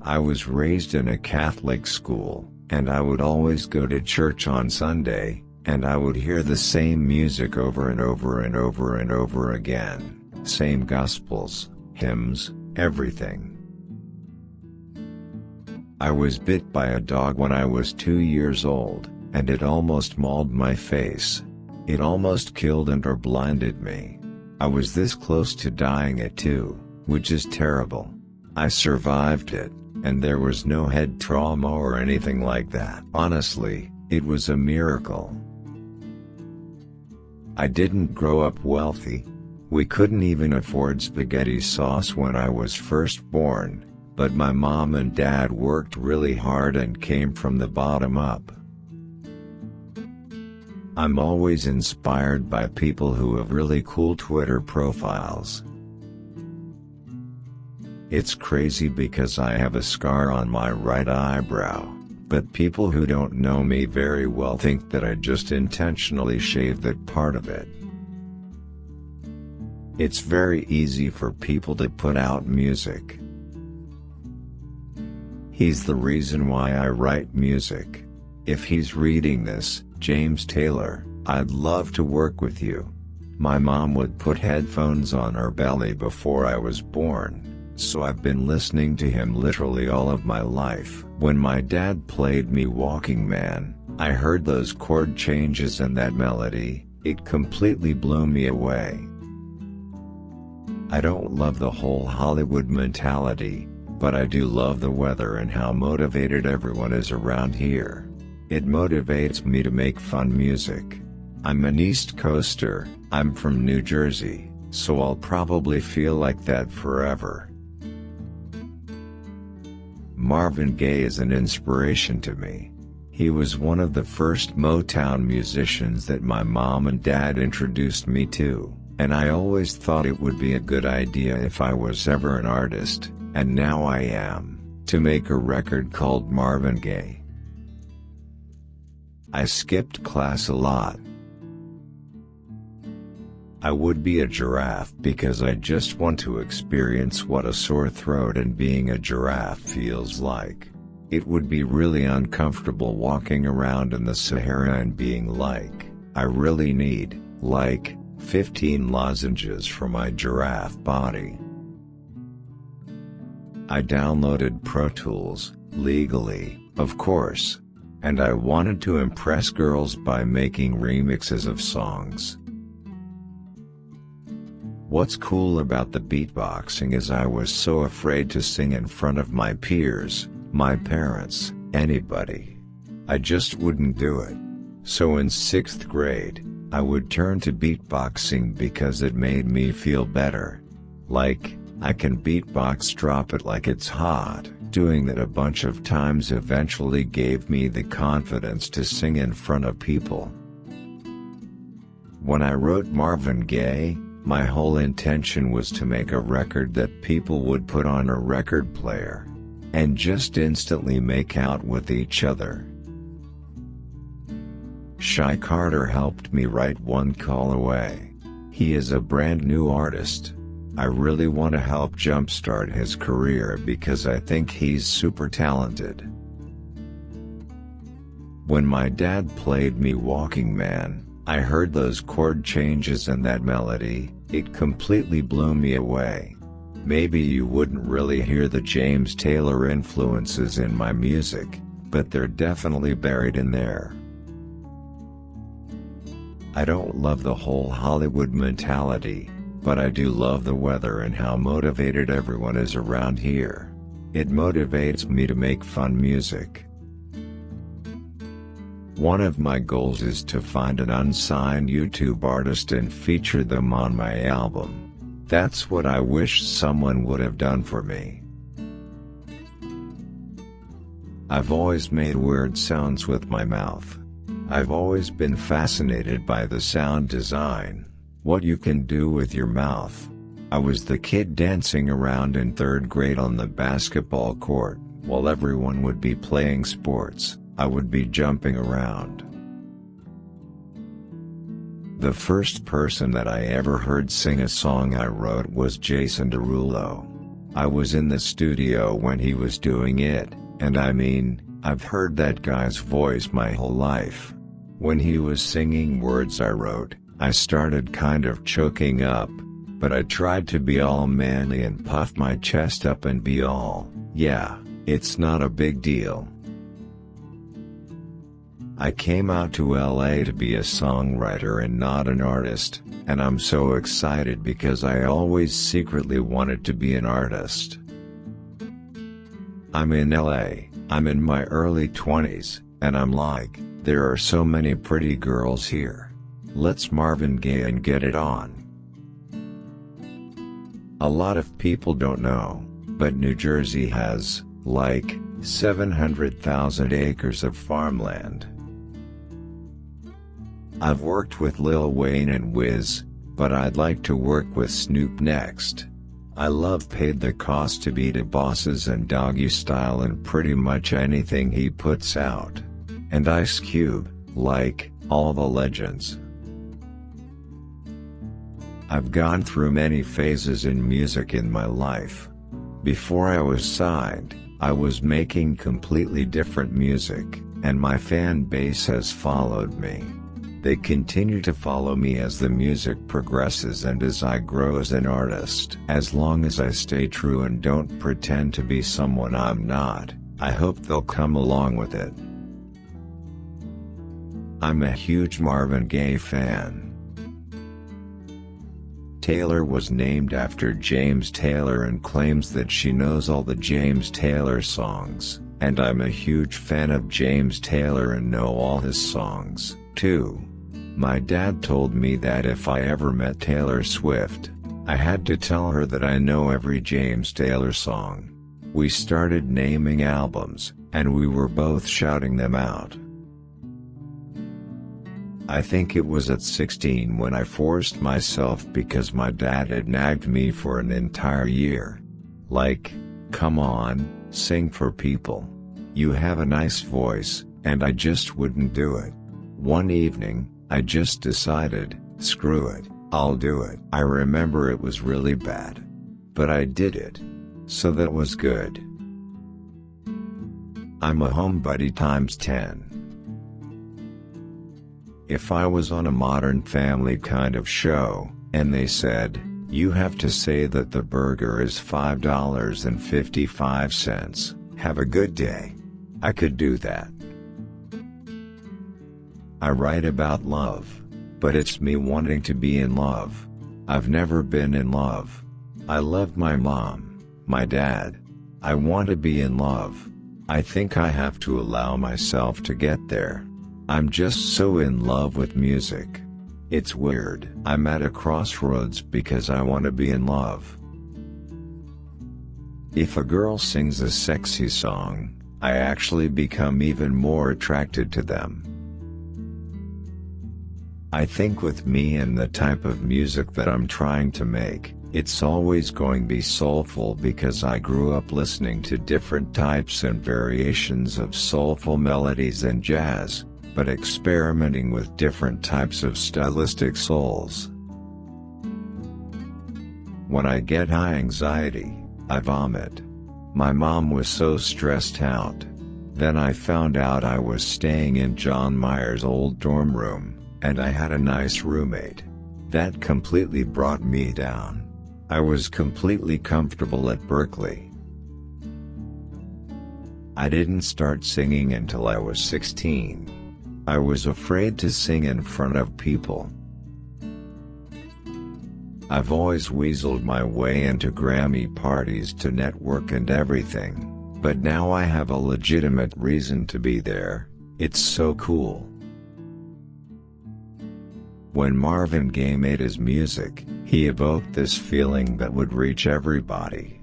I was raised in a Catholic school, and I would always go to church on Sunday, and I would hear the same music over and over and over and over again, same gospels, hymns, everything. I was bit by a dog when I was 2 years old, and it almost mauled my face. It almost killed and or blinded me. I was this close to dying at 2, which is terrible. I survived it, and there was no head trauma or anything like that. Honestly, it was a miracle. I didn't grow up wealthy. We couldn't even afford spaghetti sauce when I was first born, but my mom and dad worked really hard and came from the bottom up. I'm always inspired by people who have really cool Twitter profiles. It's crazy because I have a scar on my right eyebrow, but people who don't know me very well think that I just intentionally shaved that part of it. It's very easy for people to put out music. He's the reason why I write music. If he's reading this, James Taylor, I'd love to work with you. My mom would put headphones on her belly before I was born, so I've been listening to him literally all of my life. When my dad played me Walking Man, I heard those chord changes and that melody, it completely blew me away. I don't love the whole Hollywood mentality, but I do love the weather and how motivated everyone is around here. It motivates me to make fun music. I'm an East Coaster, I'm from New Jersey, so I'll probably feel like that forever. Marvin Gaye is an inspiration to me. He was one of the first Motown musicians that my mom and dad introduced me to, and I always thought it would be a good idea if I was ever an artist, and now I am, to make a record called Marvin Gaye. I skipped class a lot. I would be a giraffe because I just want to experience what a sore throat and being a giraffe feels like. It would be really uncomfortable walking around in the Sahara and being like, I really need, like, 15 lozenges for my giraffe body. I downloaded Pro Tools, legally, of course. And I wanted to impress girls by making remixes of songs. What's cool about the beatboxing is I was so afraid to sing in front of my peers, my parents, anybody. I just wouldn't do it. So in 6th grade, I would turn to beatboxing because it made me feel better. Like, I can beatbox, drop it like it's hot. Doing that a bunch of times eventually gave me the confidence to sing in front of people. When I wrote Marvin Gaye, my whole intention was to make a record that people would put on a record player and just instantly make out with each other. Shy Carter helped me write One Call Away. He is a brand new artist. I really want to help jumpstart his career because I think he's super talented. When my dad played me Walking Man, I heard those chord changes and that melody, it completely blew me away. Maybe you wouldn't really hear the James Taylor influences in my music, but they're definitely buried in there. I don't love the whole Hollywood mentality, but I do love the weather and how motivated everyone is around here. It motivates me to make fun music. One of my goals is to find an unsigned YouTube artist and feature them on my album. That's what I wish someone would have done for me. I've always made weird sounds with my mouth. I've always been fascinated by the sound design. What you can do with your mouth. I was the kid dancing around in 3rd grade on the basketball court, while everyone would be playing sports, I would be jumping around. The first person that I ever heard sing a song I wrote was Jason Derulo. I was in the studio when he was doing it, and I mean, I've heard that guy's voice my whole life. When he was singing words I wrote, I started kind of choking up, but I tried to be all manly and puff my chest up and be all, yeah, it's not a big deal. I came out to LA to be a songwriter and not an artist, and I'm so excited because I always secretly wanted to be an artist. I'm in LA, I'm in my early 20s, and I'm like, there are so many pretty girls here. Let's Marvin Gaye and get it on. A lot of people don't know, but New Jersey has, like, 700,000 acres of farmland. I've worked with Lil Wayne and Wiz, but I'd like to work with Snoop next. I love Paid the Cost to Beat It Bosses and Doggy Style and pretty much anything he puts out. And Ice Cube, like, all the legends. I've gone through many phases in music in my life. Before I was signed, I was making completely different music, and my fan base has followed me. They continue to follow me as the music progresses and as I grow as an artist. As long as I stay true and don't pretend to be someone I'm not, I hope they'll come along with it. I'm a huge Marvin Gaye fan. Taylor was named after James Taylor and claims that she knows all the James Taylor songs, and I'm a huge fan of James Taylor and know all his songs, too. My dad told me that if I ever met Taylor Swift, I had to tell her that I know every James Taylor song. We started naming albums, and we were both shouting them out. I think it was at 16 when I forced myself because my dad had nagged me for an entire year. Like, come on, sing for people. You have a nice voice, and I just wouldn't do it. One evening, I just decided, screw it, I'll do it. I remember it was really bad. But I did it. So that was good. I'm a homebody times 10. If I was on a Modern Family kind of show, and they said, you have to say that the burger is $5.55, have a good day, I could do that. I write about love, but it's me wanting to be in love. I've never been in love. I love my mom, my dad. I want to be in love. I think I have to allow myself to get there. I'm just so in love with music. It's weird. I'm at a crossroads because I want to be in love. If a girl sings a sexy song, I actually become even more attracted to them. I think with me and the type of music that I'm trying to make, it's always going to be soulful because I grew up listening to different types and variations of soulful melodies and jazz, but experimenting with different types of stylistic souls. When I get high anxiety, I vomit. My mom was so stressed out. Then I found out I was staying in John Mayer's old dorm room, and I had a nice roommate. That completely brought me down. I was completely comfortable at Berkeley. I didn't start singing until I was 16. I was afraid to sing in front of people. I've always weaseled my way into Grammy parties to network and everything, but now I have a legitimate reason to be there. It's so cool. When Marvin Gaye made his music, he evoked this feeling that would reach everybody.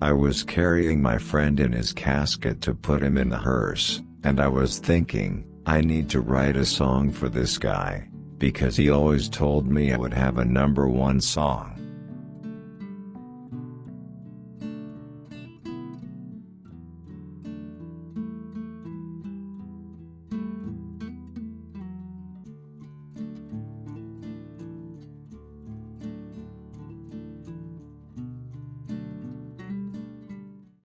I was carrying my friend in his casket to put him in the hearse, and I was thinking, I need to write a song for this guy, because he always told me I would have a #1 song.